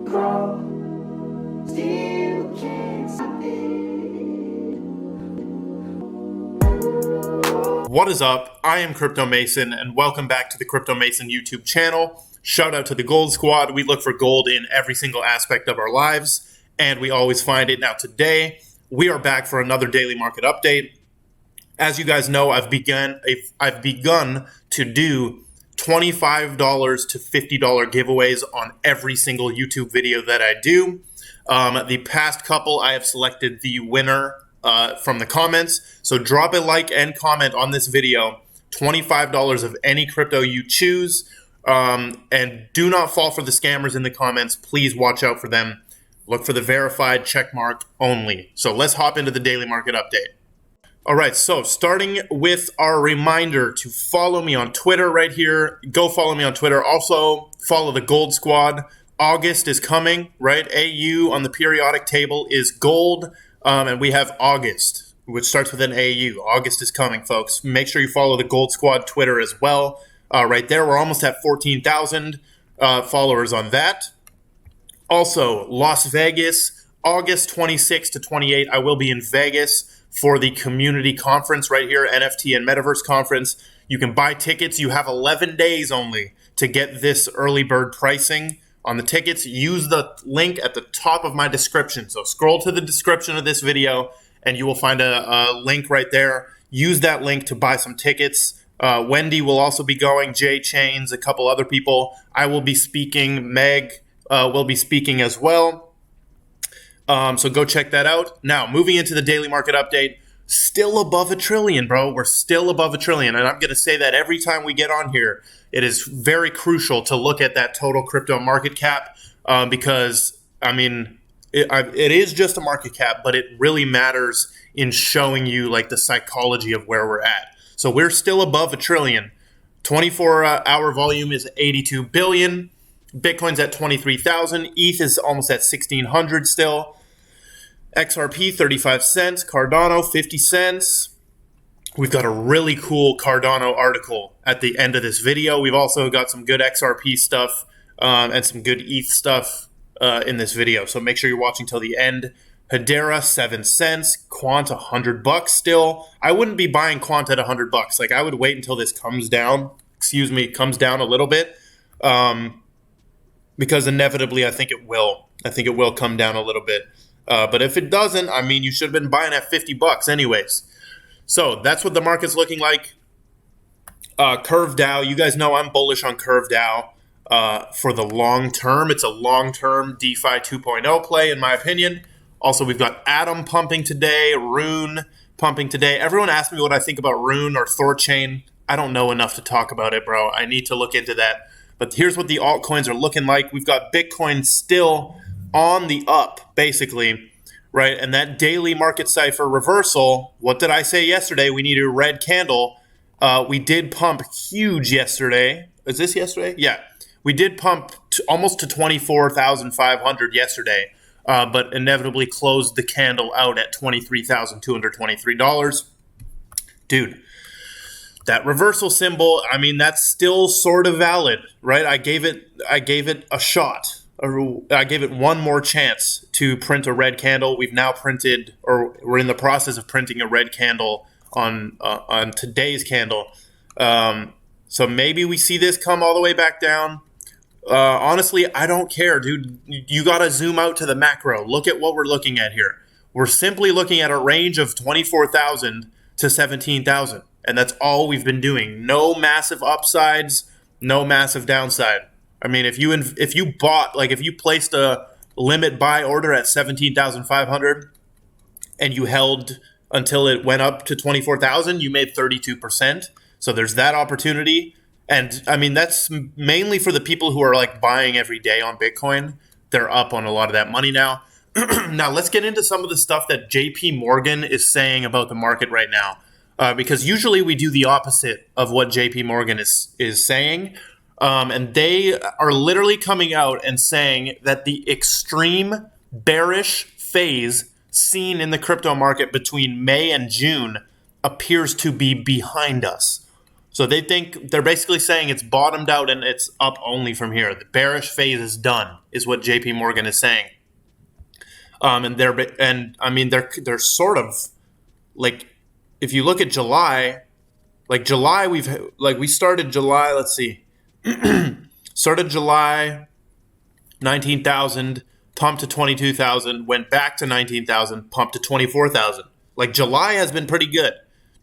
grow, still can't stop it. What is up? I am Crypto Mason, and welcome back to the Crypto Mason YouTube channel. Shout out to the Gold Squad. We look for gold in every single aspect of our lives, and we always find it. Now today, we are back for another daily market update. As you guys know, I've begun to do $25 to $50 giveaways on every single YouTube video that I do. The past couple, I have selected the winner from the comments. So drop a like and comment on this video. $25 of any crypto you choose. And do not fall for the scammers in the comments. Please watch out for them. Look for the verified check mark only. So let's hop into the daily market update. All right, so starting with our reminder to follow me on Twitter right here. Go follow me on Twitter. Also, follow the Gold Squad. August is coming, right? AU on the periodic table is gold, and we have August, which starts with an AU. August is coming, folks. Make sure you follow the Gold Squad Twitter as well. Right there, we're almost at 14,000 followers on that. Also, Las Vegas, August 26 to 28, I will be in Vegas for the community conference right here, NFT and Metaverse conference. You can buy tickets. You have 11 days only to get this early bird pricing on the tickets. Use the link at the top of my description. So scroll to the description of this video and you will find a link right there. Use that link to buy some tickets. Wendy will also be going, Jay Chains, a couple other people. I will be speaking. Meg will be speaking as well. So go check that out. Now, moving into the daily market update, still above $1 trillion, bro. We're still above $1 trillion. And I'm going to say that every time we get on here, it is very crucial to look at that total crypto market cap because, I mean, it is just a market cap, but it really matters in showing you like the psychology of where we're at. So we're still above $1 trillion. 24-hour volume is 82 billion. Bitcoin's at 23,000. ETH is almost at 1,600 still. XRP 35 cents. Cardano 50 cents. We've got a really cool Cardano article at the end of this video. We've also got some good XRP stuff and some good ETH stuff in this video. So make sure you're watching till the end. Hedera 7 cents. Quant $100 still. I wouldn't be buying Quant at $100. Like I would wait until this comes down. Comes down a little bit. Because inevitably, I think it will. I think it will come down a little bit. But if it doesn't, I mean, you should have been buying at $50 anyways. So that's what the market's looking like. Curve DAO. You guys know I'm bullish on Curve DAO for the long term. It's a long-term DeFi 2.0 play, in my opinion. Also, we've got Atom pumping today, Rune pumping today. Everyone asked me what I think about Rune or Thorchain. I don't know enough to talk about it, bro. I need to look into that. But here's what the altcoins are looking like. We've got Bitcoin still on the up, basically, right? And that daily market cipher reversal, what did I say yesterday? We needed a red candle. We did pump huge yesterday. Is this yesterday? Yeah. We did pump almost to 24,500 yesterday, but inevitably closed the candle out at $23,223. Dude. That reversal symbol, I mean, that's still sort of valid, right? I gave it a shot. I gave it one more chance to print a red candle. We've now printed, or we're in the process of printing a red candle on today's candle. So maybe we see this come all the way back down. Honestly, I don't care, dude. You got to zoom out to the macro. Look at what we're looking at here. We're simply looking at a range of 24,000 to 17,000. And that's all we've been doing. No massive upsides, no massive downside. I mean, if you bought, like if you placed a limit buy order at 17,500 and you held until it went up to 24,000, you made 32%. So there's that opportunity. And I mean, that's mainly for the people who are like buying every day on Bitcoin. They're up on a lot of that money now. Now let's get into some of the stuff that JP Morgan is saying about the market right now. Because usually we do the opposite of what JP Morgan is saying. And they are literally coming out and saying that the extreme bearish phase seen in the crypto market between May and June appears to be behind us. So they're basically saying it's bottomed out and it's up only from here. The bearish phase is done, is what JP Morgan is saying. They're sort of like, if you look at July, we started July, let's see. Started July 19,000, pumped to 22,000, went back to 19,000, pumped to 24,000. Like, July has been pretty good.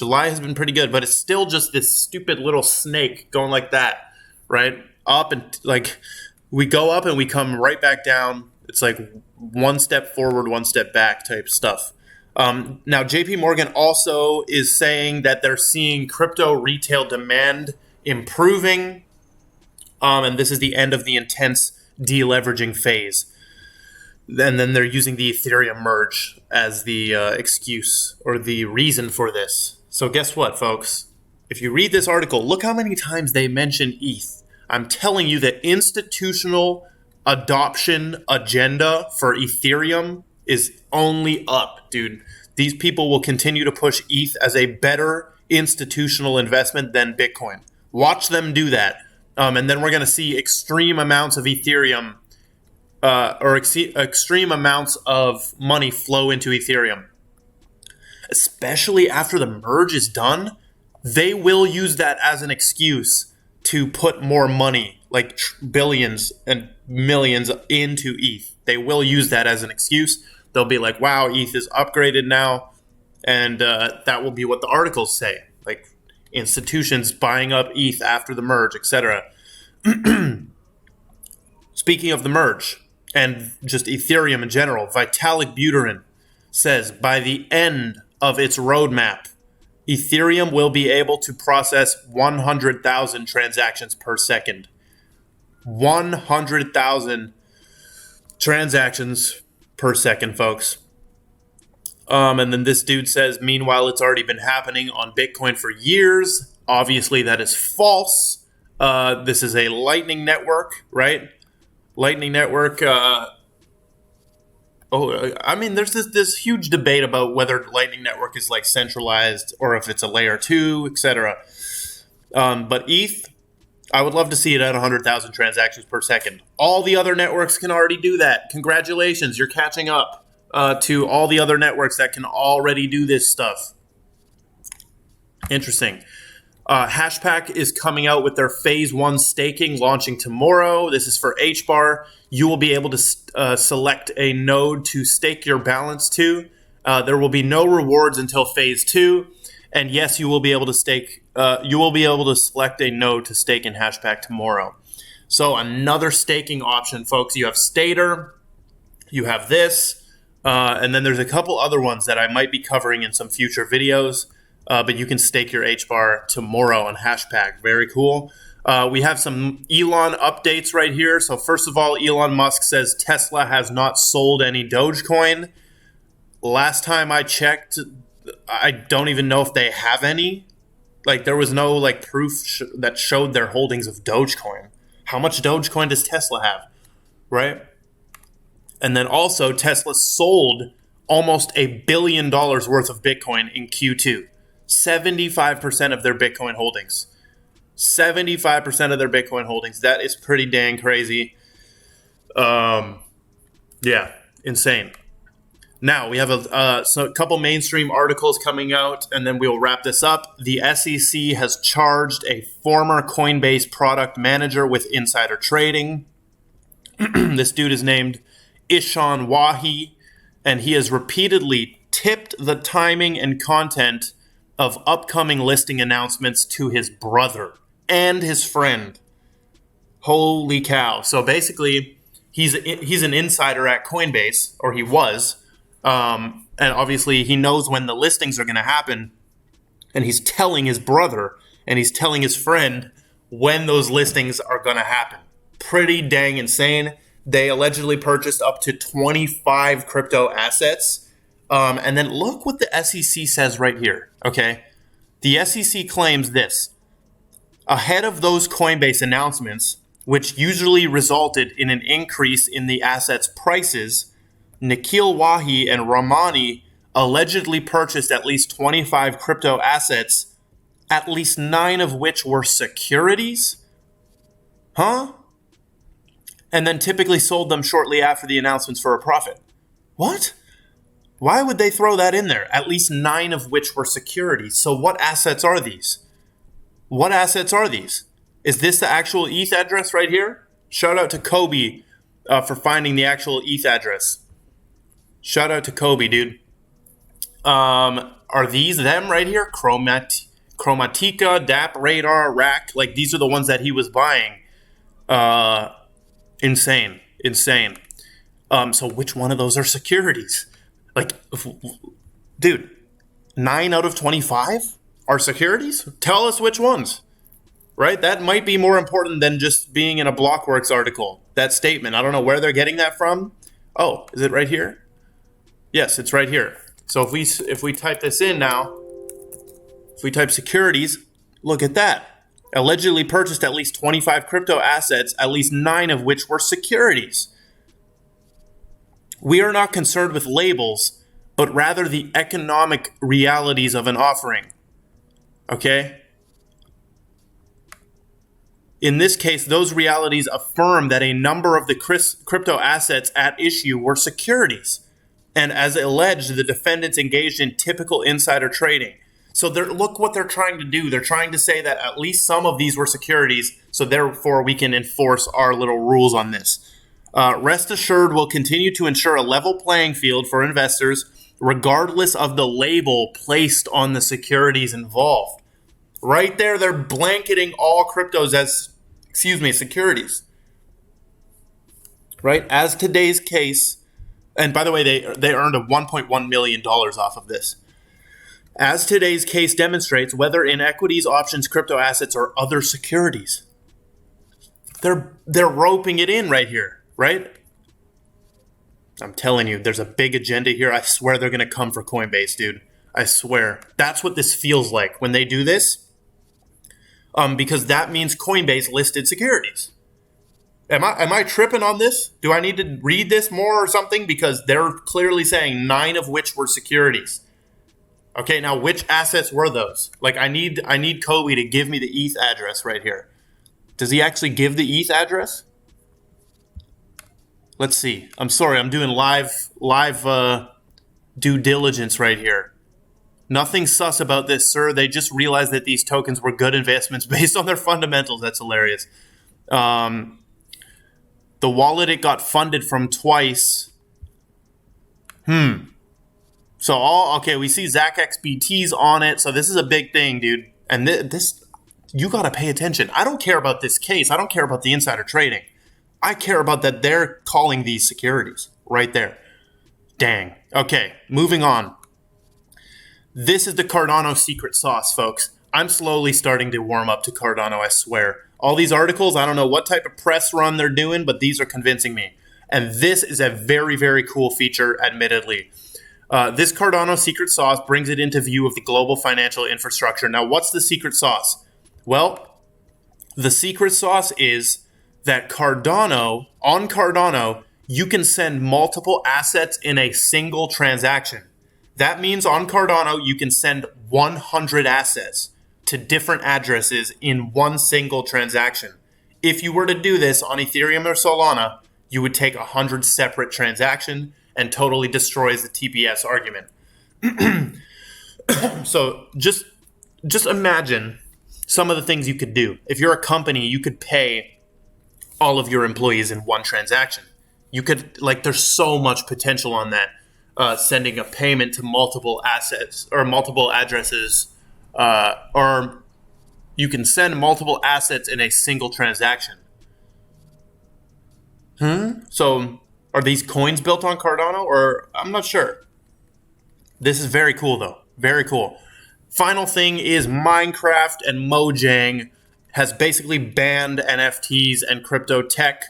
But it's still just this stupid little snake going like that, right? Up and like we go up and we come right back down. It's like one step forward, one step back type stuff. Now, JP Morgan also is saying that they're seeing crypto retail demand improving. And this is the end of the intense deleveraging phase. And then they're using the Ethereum merge as the excuse or the reason for this. So guess what, folks? If you read this article, look how many times they mention ETH. I'm telling you that institutional adoption agenda for Ethereum is only up, dude. These people will continue to push ETH as a better institutional investment than Bitcoin. Watch them do that. And then we're going to see extreme amounts of Ethereum extreme amounts of money flow into Ethereum. Especially after the merge is done, they will use that as an excuse to put more money, like billions and millions, into ETH. They will use that as an excuse. They'll be like, wow, ETH is upgraded now. And that will be what the articles say. Like, institutions buying up ETH after the merge, etc. Speaking of the merge and just Ethereum in general, Vitalik Buterin says by the end of its roadmap, Ethereum will be able to process 100,000 transactions per second. 100,000 transactions per second, folks. And then this dude says, meanwhile, it's already been happening on Bitcoin for years. Obviously, that is false. This is a Lightning Network, right? Lightning Network. There's this huge debate about whether Lightning Network is like centralized or if it's a layer 2, etc. But ETH, I would love to see it at 100,000 transactions per second. All the other networks can already do that. Congratulations, you're catching up to all the other networks that can already do this stuff. Interesting. Hashpack is coming out with their phase 1 staking launching tomorrow. This is for Hbar. You will be able to select a node to stake your balance to. There will be no rewards until phase 2. And yes, you will be able to stake. You will be able to select a node to stake in Hashpack tomorrow. So another staking option, folks. You have Stater. You have this. And then there's a couple other ones that I might be covering in some future videos. But you can stake your Hbar tomorrow on Hashpack. Very cool. We have some Elon updates right here. So first of all, Elon Musk says Tesla has not sold any Dogecoin. Last time I checked, I don't even know if they have any. Like, there was no proof that showed their holdings of Dogecoin. How much Dogecoin does Tesla have, right? And then also Tesla sold almost $1 billion worth of Bitcoin in Q2. 75% of their Bitcoin holdings. 75% of their Bitcoin holdings. That is pretty dang crazy. Yeah, insane. Now, we have a couple mainstream articles coming out, and then we'll wrap this up. The SEC has charged a former Coinbase product manager with insider trading. This dude is named Ishan Wahi, and he has repeatedly tipped the timing and content of upcoming listing announcements to his brother and his friend. Holy cow. So basically, he's an insider at Coinbase, or he was. And obviously, he knows when the listings are going to happen. And he's telling his brother and he's telling his friend when those listings are going to happen. Pretty dang insane. They allegedly purchased up to 25 crypto assets. And then look what the SEC says right here. Okay, the SEC claims this. Ahead of those Coinbase announcements, which usually resulted in an increase in the assets' prices, Nikhil Wahi and Ramani allegedly purchased at least 25 crypto assets at least 9 of which were securities? Huh? And then typically sold them shortly after the announcements for a profit. What? Why would they throw that in there? At least 9 of which were securities. So what assets are these? What assets are these? Is this the actual ETH address right here? Shout out to Kobe for finding the actual ETH address. Shout out to Kobe, dude. Are these them right here? Chromatica, DAP Radar, Rack. Like, these are the ones that he was buying. Insane. So which one of those are securities? Like, dude, 9 out of 25 are securities? Tell us which ones, right? That might be more important than just being in a Blockworks article. That statement, I don't know where they're getting that from. Oh, is it right here? Yes, it's right here. So if we type this in now, if we type securities, look at that. Allegedly purchased at least 25 crypto assets, at least 9 of which were securities. We are not concerned with labels, but rather the economic realities of an offering. Okay? In this case, those realities affirm that a number of the crypto assets at issue were securities. And as alleged, the defendants engaged in typical insider trading. So look what they're trying to do. They're trying to say that at least some of these were securities, so therefore we can enforce our little rules on this. Rest assured, we'll continue to ensure a level playing field for investors, regardless of the label placed on the securities involved. Right there, they're blanketing all cryptos as, securities. Right? As today's case, and by the way, they earned a $1.1 million off of this. As today's case demonstrates, whether in equities, options, crypto assets, or other securities. They're roping it in right here. Right? I'm telling you, there's a big agenda here. I swear they're going to come for Coinbase, dude. I swear. That's what this feels like when they do this. Because that means Coinbase listed securities. Am I tripping on this? Do I need to read this more or something? Because they're clearly saying 9 of which were securities. Okay, now which assets were those? Like, I need Kobe to give me the ETH address right here. Does he actually give the ETH address? Let's see. I'm sorry, I'm doing live due diligence right here. Nothing sus about this, sir. They just realized that these tokens were good investments based on their fundamentals. That's hilarious. The wallet it got funded from twice. So we see ZachXBT's on it. So this is a big thing, dude. And this, you got to pay attention. I don't care about this case. I don't care about the insider trading. I care about that they're calling these securities right there. Dang. Okay, moving on. This is the Cardano secret sauce, folks. I'm slowly starting to warm up to Cardano, I swear. All these articles, I don't know what type of press run they're doing, but these are convincing me. And this is a very, very cool feature, admittedly. This Cardano secret sauce brings it into view of the global financial infrastructure. Now, what's the secret sauce? Well, the secret sauce is that on Cardano, you can send multiple assets in a single transaction. That means on Cardano, you can send 100 assets to different addresses in one single transaction. If you were to do this on Ethereum or Solana, you would take 100 separate transactions and totally destroys the TPS argument. So just imagine some of the things you could do. If you're a company, you could pay all of your employees in one transaction. You could, there's so much potential on that. Sending a payment to multiple assets or multiple addresses, or you can send multiple assets in a single transaction. So are these coins built on Cardano, or I'm not sure. This is very cool, though. Very cool. Final thing is Minecraft and Mojang has basically banned NFTs and crypto tech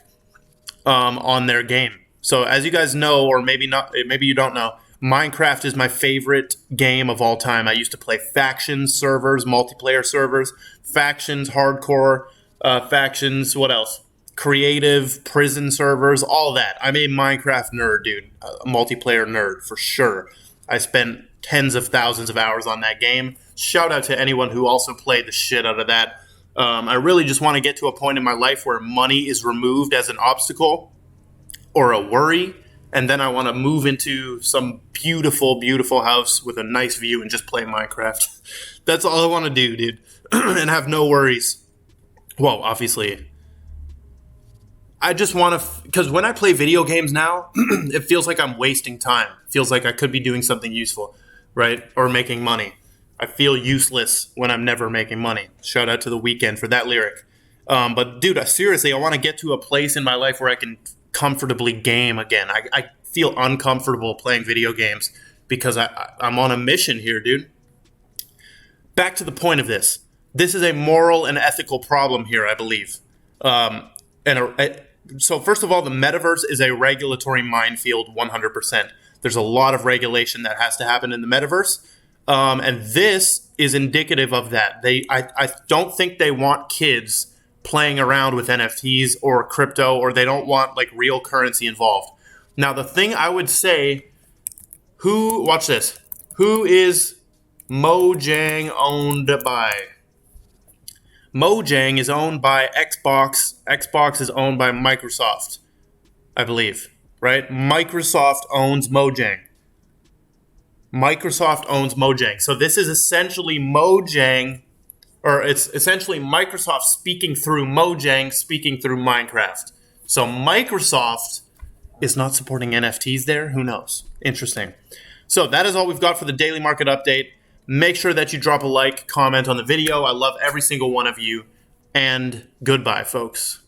on their game. So as you guys know, or maybe not, maybe you don't know, Minecraft is my favorite game of all time. I used to play factions servers, multiplayer servers, factions, hardcore factions, what else? Creative, prison servers, all that. I'm a Minecraft nerd, dude. A multiplayer nerd, for sure. I spent tens of thousands of hours on that game. Shout out to anyone who also played the shit out of that. I really just want to get to a point in my life where money is removed as an obstacle or a worry, and then I want to move into some beautiful, beautiful house with a nice view and just play Minecraft. That's all I want to do, dude, and have no worries. Well, obviously, I just want to, because when I play video games now, it feels like I'm wasting time. It feels like I could be doing something useful, right? Or making money. I feel useless when I'm never making money. Shout out to The Weeknd for that lyric. But dude, seriously, I want to get to a place in my life where I can comfortably game again. I feel uncomfortable playing video games because I'm on a mission here, dude. Back to the point of this. This is a moral and ethical problem here, I believe. So first of all, the metaverse is a regulatory minefield 100%. There's a lot of regulation that has to happen in the metaverse. And this is indicative of that. I don't think they want kids playing around with NFTs or crypto, or they don't want like real currency involved. Now, the thing I would say, watch this. Who is Mojang owned by? Mojang is owned by Xbox. Xbox is owned by Microsoft, I believe, right? Microsoft owns Mojang. Microsoft owns Mojang. So this is essentially Mojang, or it's essentially Microsoft speaking through Mojang, speaking through Minecraft. So Microsoft is not supporting NFTs there. Who knows? Interesting. So that is all we've got for the daily market update. Make sure that you drop a like, comment on the video. I love every single one of you. And goodbye, folks.